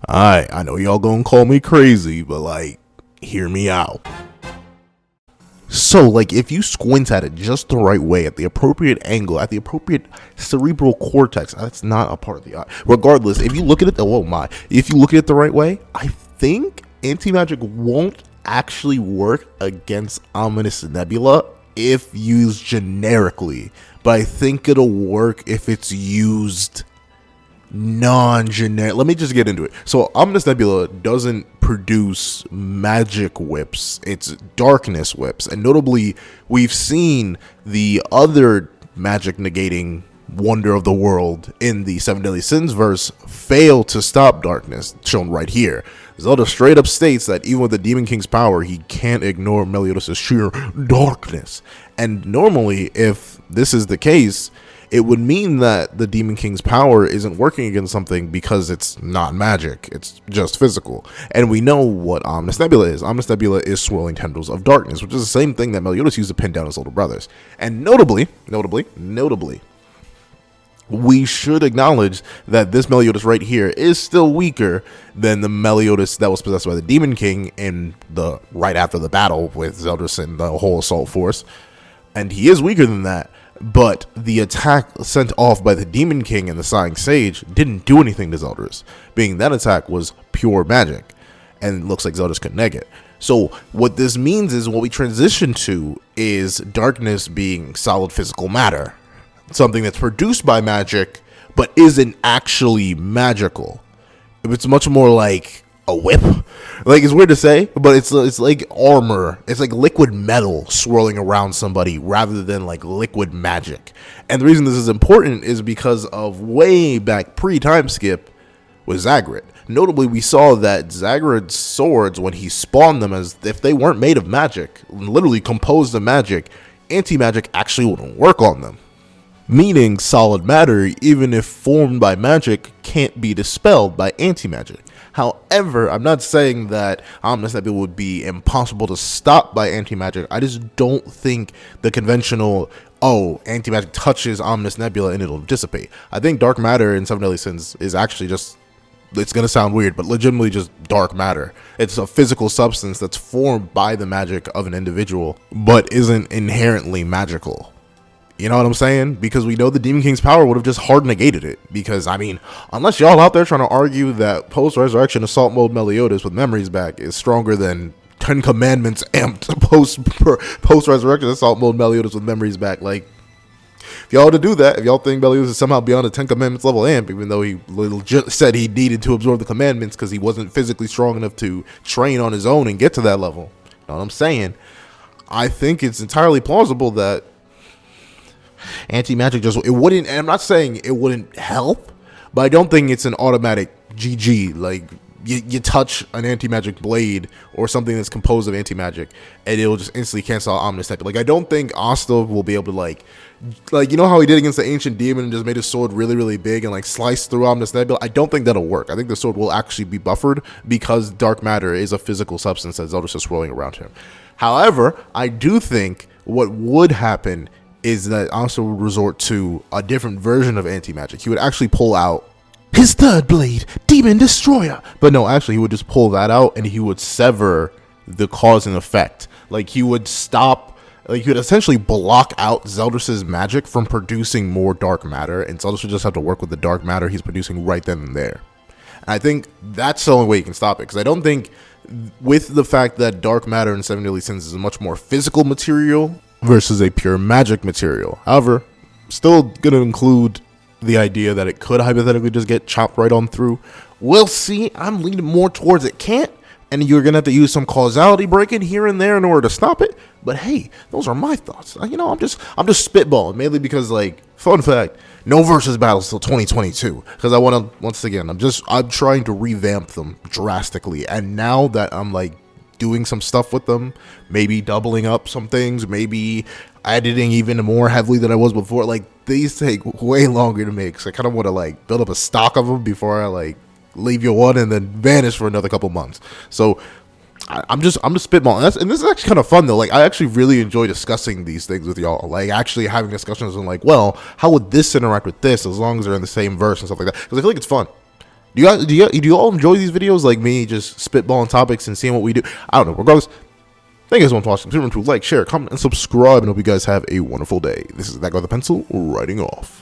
Alright, I know y'all gonna call me crazy, but like, hear me out. So, like, if you squint at it just the right way, at the appropriate angle, at the appropriate cerebral cortex, that's not a part of the eye. Regardless, if you look at it, oh my, if you look at it the right way, I think anti-magic won't actually work against Ominous Nebula if used generically, but I think it'll work if it's used non-generic. Let me just get into it. So Ominous Nebula doesn't produce magic whips, it's darkness whips, and notably we've seen the other magic negating wonder of the world in the Seven Deadly Sins verse fail to stop darkness, shown right here. Zelda straight up states that even with the Demon King's power, he can't ignore Meliodas' sheer darkness. And normally, if this is the case, it would mean that the Demon King's power isn't working against something because it's not magic, it's just physical. And we know what Ominous Nebula is. Ominous Nebula is swirling tendrils of darkness, which is the same thing that Meliodas used to pin down his little brothers. And notably, we should acknowledge that this Meliodas right here is still weaker than the Meliodas that was possessed by the Demon King in the right after the battle with Zeldris and the whole assault force. And he is weaker than that. But the attack sent off by the Demon King and the Sighing Sage didn't do anything to Zeldris, being that attack was pure magic, and it looks like Zeldris could neg it. So what this means is what we transition to is darkness being solid physical matter, something that's produced by magic, but isn't actually magical. It's much more like a whip. Like, it's weird to say, but it's like armor. It's like liquid metal swirling around somebody rather than like liquid magic. And the reason this is important is because of way back pre-time skip with Zagreus. Notably, we saw that Zagreus's swords, when he spawned them, as if they weren't made of magic, literally composed of magic, anti-magic actually wouldn't work on them. Meaning solid matter, even if formed by magic, can't be dispelled by anti-magic. However, I'm not saying that Ominous Nebula would be impossible to stop by anti-magic. I just don't think the conventional, anti-magic touches Ominous Nebula and it'll dissipate. I think dark matter in Seven Deadly Sins is actually just, it's going to sound weird, but legitimately just dark matter. It's a physical substance that's formed by the magic of an individual, but isn't inherently magical. You know what I'm saying? Because we know the Demon King's power would have just hard negated it. Because, I mean, unless y'all out there trying to argue that post-resurrection assault mode Meliodas with memories back is stronger than 10 Commandments amped post-resurrection assault mode Meliodas with memories back, like, if y'all were to do that, if y'all think Meliodas is somehow beyond a 10 Commandments level amp, even though he legit said he needed to absorb the commandments because he wasn't physically strong enough to train on his own and get to that level, you know what I'm saying? I think it's entirely plausible that anti-magic just, it wouldn't, and I'm not saying it wouldn't help, but I don't think it's an automatic GG. Like, you touch an anti-magic blade or something that's composed of anti-magic and it'll just instantly cancel out Ominous Nebula. Like, I don't think Asta will be able to like, you know how he did against the ancient demon and just made his sword really, really big and like slice through Ominous Nebula? I don't think that'll work. I think the sword will actually be buffered because dark matter is a physical substance that Zelda's just swirling around him. However, I do think what would happen is that Asta would resort to a different version of anti-magic. He would actually pull out his third blade, Demon Destroyer. But no, actually, he would just pull that out and he would sever the cause and effect. Like, he would stop, like, he would essentially block out Zeldris' magic from producing more dark matter, and Zeldris would just have to work with the dark matter he's producing right then and there. And I think that's the only way you can stop it, because I don't think, with the fact that dark matter in Seven Deadly Sins is a much more physical material versus a pure magic material. However, still going to include the idea that it could hypothetically just get chopped right on through. We'll see. I'm leaning more towards it can't, and you're going to have to use some causality breaking here and there in order to stop it. But hey, those are my thoughts. You know, I'm just spitballing, mainly because, like, fun fact, no versus battles till 2022, because I want to, once again, I'm trying to revamp them drastically, and now that I'm like doing some stuff with them, maybe doubling up some things, maybe editing even more heavily than I was before. Like, these take way longer to make, so I kind of want to like build up a stock of them before I like leave you one and then vanish for another couple months. So I'm just spitballing, and this is actually kind of fun though. Like, I actually really enjoy discussing these things with y'all, like actually having discussions on like, well, how would this interact with this, as long as they're in the same verse and stuff like that, because I feel like it's fun. Do you all enjoy these videos like me, just spitballing topics and seeing what we do? I don't know. Regardless, thank you guys so much for watching. Remember to like, share, comment, and subscribe, and hope you guys have a wonderful day. This is that guy with the pencil writing off.